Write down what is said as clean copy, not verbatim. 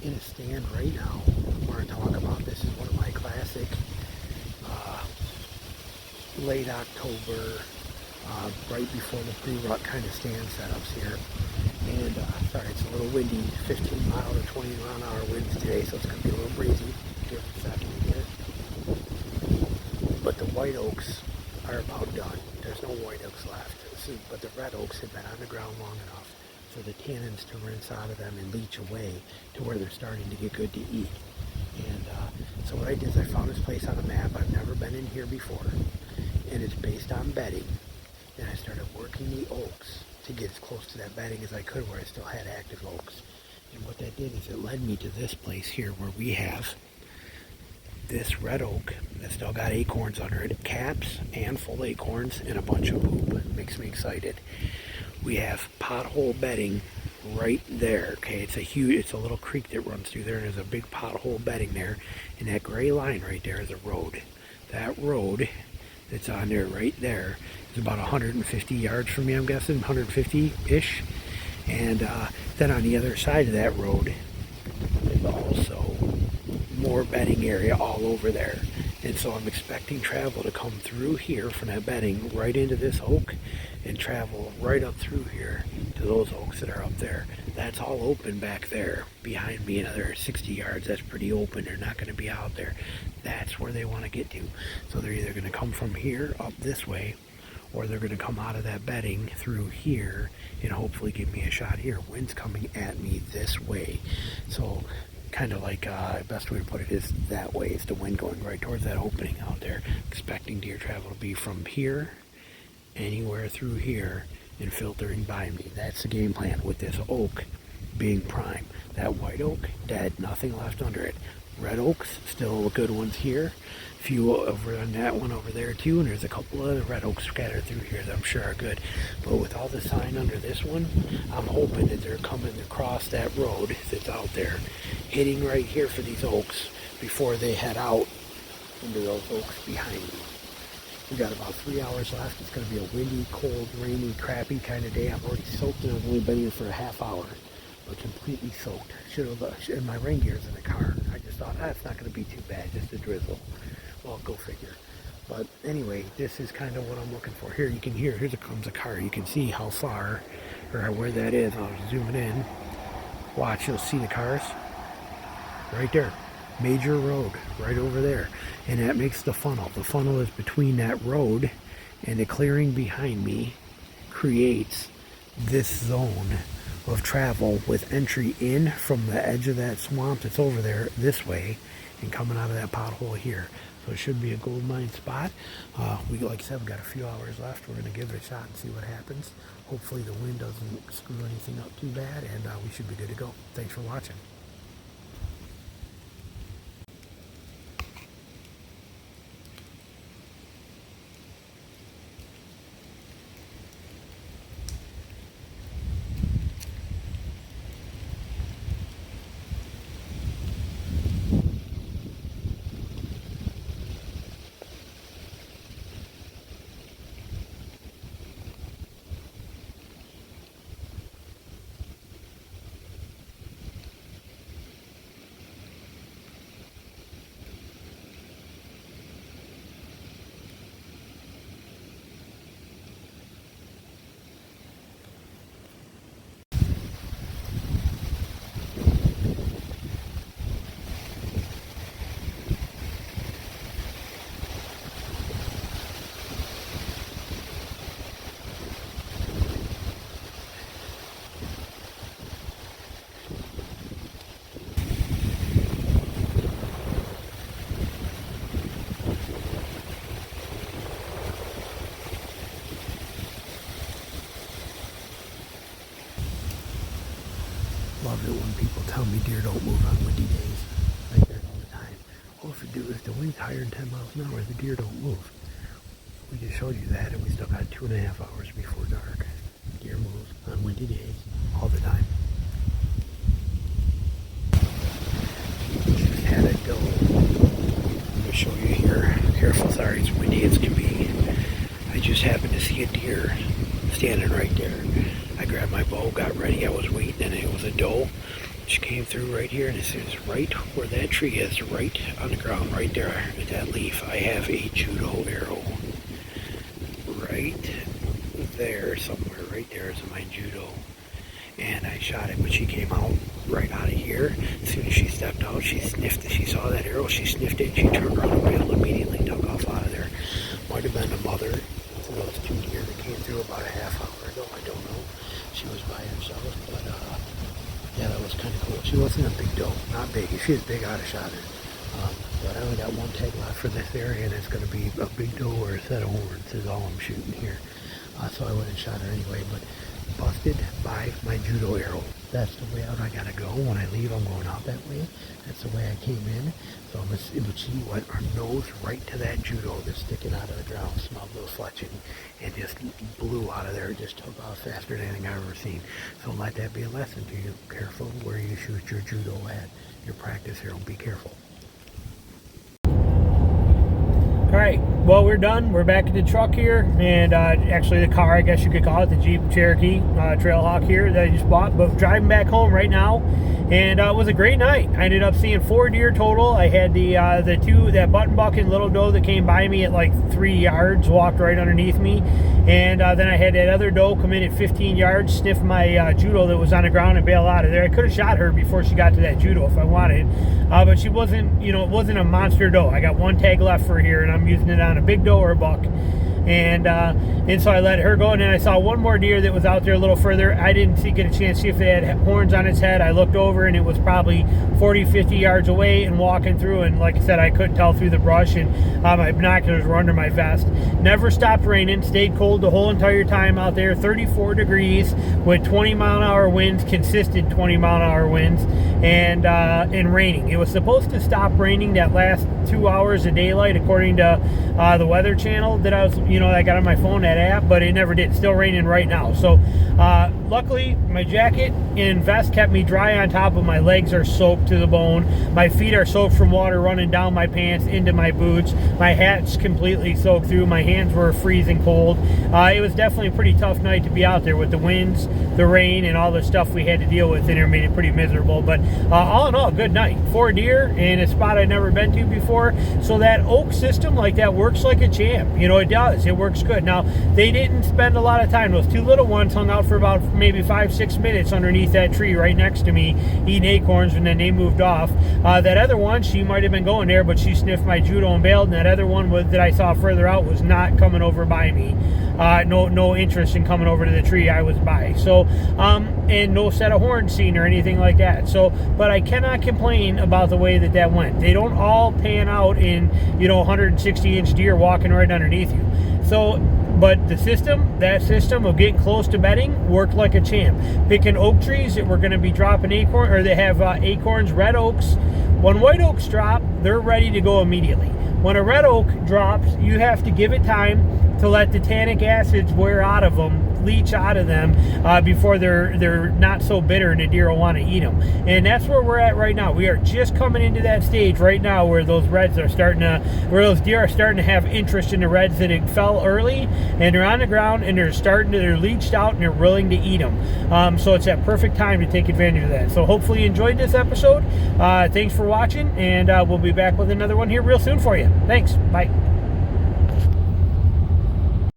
in a stand right now. We're going to talk about this. Is one of my classic late October, right before the pre-rut kind of stand setups here. And sorry, it's a little windy, 15 mile to 20 mile an hour winds today, so it's going to be a little breezy. Give it a second here. But the white oaks are about done. There's no white oaks left. But the red oaks have been on the ground long enough for the tannins to rinse out of them and leach away to where they're starting to get good to eat. And so what I did is I found this place on a map. I've never been in here before. And it's based on bedding. And I started working the oaks to get as close to that bedding as I could where I still had active oaks. And what that did is it led me to this place here where we have this red oak that's still got acorns under it, caps and full acorns and a bunch of poop. It makes me excited. We have pothole bedding right there. Okay, it's a little creek that runs through there, and there's a big pothole bedding there. And that gray line right there is a road. That road that's on there right there is about 150 yards from me, I'm guessing, 150-ish. And then on the other side of that road is also more bedding area all over there. And so I'm expecting travel to come through here from that bedding right into this oak and travel right up through here to those oaks that are up there. That's all open back there behind me, another 60 yards. That's pretty open. They're not going to be out there. That's where they want to get to. So they're either going to come from here up this way, or they're going to come out of that bedding through here and hopefully give me a shot here. Wind's coming at me this way. So kind of like, best way to put it is that way. It's the wind going right towards that opening out there. Expecting deer travel to be from here, anywhere through here, and filtering by me. That's the game plan with this oak being prime. That white oak, dead, nothing left under it. Red oaks, still good ones here. A few over on that one over there too, and there's a couple of red oaks scattered through here that I'm sure are good. But with all the sign under this one, I'm hoping that they're coming across that road that's out there, hitting right here for these oaks before they head out into those oaks behind me. We've got about 3 hours left. It's going to be a windy, cold, rainy, crappy kind of day. I'm already soaked and I've only been here for a half hour. But completely soaked. And my rain gear's in the car. I just thought, it's not going to be too bad, just a drizzle. Well, go figure. But anyway, this is kind of what I'm looking for. Here, you can hear, here comes a car. You can see how far, or where that is. I'll zoom it in. Watch, you'll see the cars. Right there. Major road, right over there. And that makes the funnel. The funnel is between that road and the clearing behind me creates this zone of travel with entry in from the edge of that swamp that's over there this way and coming out of that pothole here. So it should be a gold mine spot. Like I said, we've got a few hours left. We're going to give it a shot and see what happens. Hopefully the wind doesn't screw anything up too bad, and we should be good to go. Thanks for watching. Love it when people tell me deer don't move on windy days. I hear it all the time. Well, if the wind's higher than 10 miles an hour, the deer don't move. We just showed you that, and we still got 2.5 hours before dark. Deer moves on windy days all the time. Just had a doe. I'm going to show you here. Careful, sorry, it's windy as can be. I just happened to see a deer standing right there. I grabbed my bow, got ready, I was waiting, and it was a doe. She came through right here, and it says right where that tree is, right on the ground, right there at that leaf, I have a judo arrow. Right there, somewhere right there is my judo. And I shot it, but she came out right out of here. As soon as she stepped out, she sniffed it. She saw that arrow, she sniffed it, and she turned around and bailed immediately, took off out of there. Might have been the mother to those 2 deer that came through about a half hour ago. I don't know. She was by herself, but yeah, that was kind of cool. She wasn't a big doe, not big. If she was big, I'd have shot her. But I only got 1 tag left for this area, and it's going to be a big doe or a set of horns is all I'm shooting here. So I wouldn't shot her anyway, but busted by my judo arrow. That's the way out I gotta go. When I leave, I'm going out that way. That's the way I came in. So she went her nose right to that judo that's sticking out of the ground, smelled those fletching, and just blew out of there. It just took off faster than anything I've ever seen. So let that be a lesson to you. Careful where you shoot your judo at. Your practice arrow. Be careful. All right, well, we're done. We're back in the truck here, and actually the car, I guess you could call it, the Jeep Cherokee Trailhawk here that I just bought. But driving back home right now, and it was a great night. I ended up seeing 4 deer total. I had the 2, that button buck and little doe that came by me at like 3 yards, walked right underneath me, and then I had that other doe come in at 15 yards, sniff my judo that was on the ground and bail out of there. I could have shot her before she got to that judo if I wanted, but she wasn't, it wasn't a monster doe. I got 1 tag left for here, and I'm using it on a big doe or a buck, and so I let her go. And then I saw 1 more deer that was out there a little further. I didn't get a chance to see if it had horns on its head. I looked over, and it was probably 40-50 yards away and walking through, and like I said, I couldn't tell through the brush, and my binoculars were under my vest. Never stopped raining, stayed cold the whole entire time out there. 34 degrees with 20-mile-an-hour winds, consistent 20-mile-an-hour winds, and raining. It was supposed to stop raining that last 2 hours of daylight according to the Weather Channel that I got on my phone, that app, but it never did. It's still raining right now. So luckily my jacket and vest kept me dry on top, but my legs are soaked to the bone. My feet are soaked from water running down my pants into my boots. My hat's completely soaked through. My hands were freezing cold. It was definitely a pretty tough night to be out there with the winds, the rain, and all the stuff we had to deal with in there. Made it pretty miserable, but all in all, good night. 4 deer in a spot I'd never been to before. So that oak system like that works like a champ. It does. It works good. Now, they didn't spend a lot of time. Those 2 little ones hung out for about maybe 5-6 minutes underneath that tree right next to me eating acorns, and then they moved off. That other one, she might have been going there, but she sniffed my judo and bailed, and that other one that I saw further out was not coming over by me. No interest in coming over to the tree I was by. So, and no set of horns seen or anything like that. So, but I cannot complain about the way that went. They don't all pan out in, 160-inch deer walking right underneath you. So, but that system of getting close to bedding worked like a champ. Picking oak trees that were going to be dropping acorn, or they have acorns, red oaks. When white oaks drop, they're ready to go immediately. When a red oak drops, you have to give it time to let the tannic acids wear out of them, leach out of them before they're not so bitter and the deer will want to eat them. And that's where we're at right now. We are just coming into that stage right now where those reds are where those deer are starting to have interest in the reds that it fell early, and they're on the ground and they're leached out and they're willing to eat them. So it's that perfect time to take advantage of that. So hopefully you enjoyed this episode. Thanks for watching, and we'll be back with another one here real soon for you. Thanks. Bye.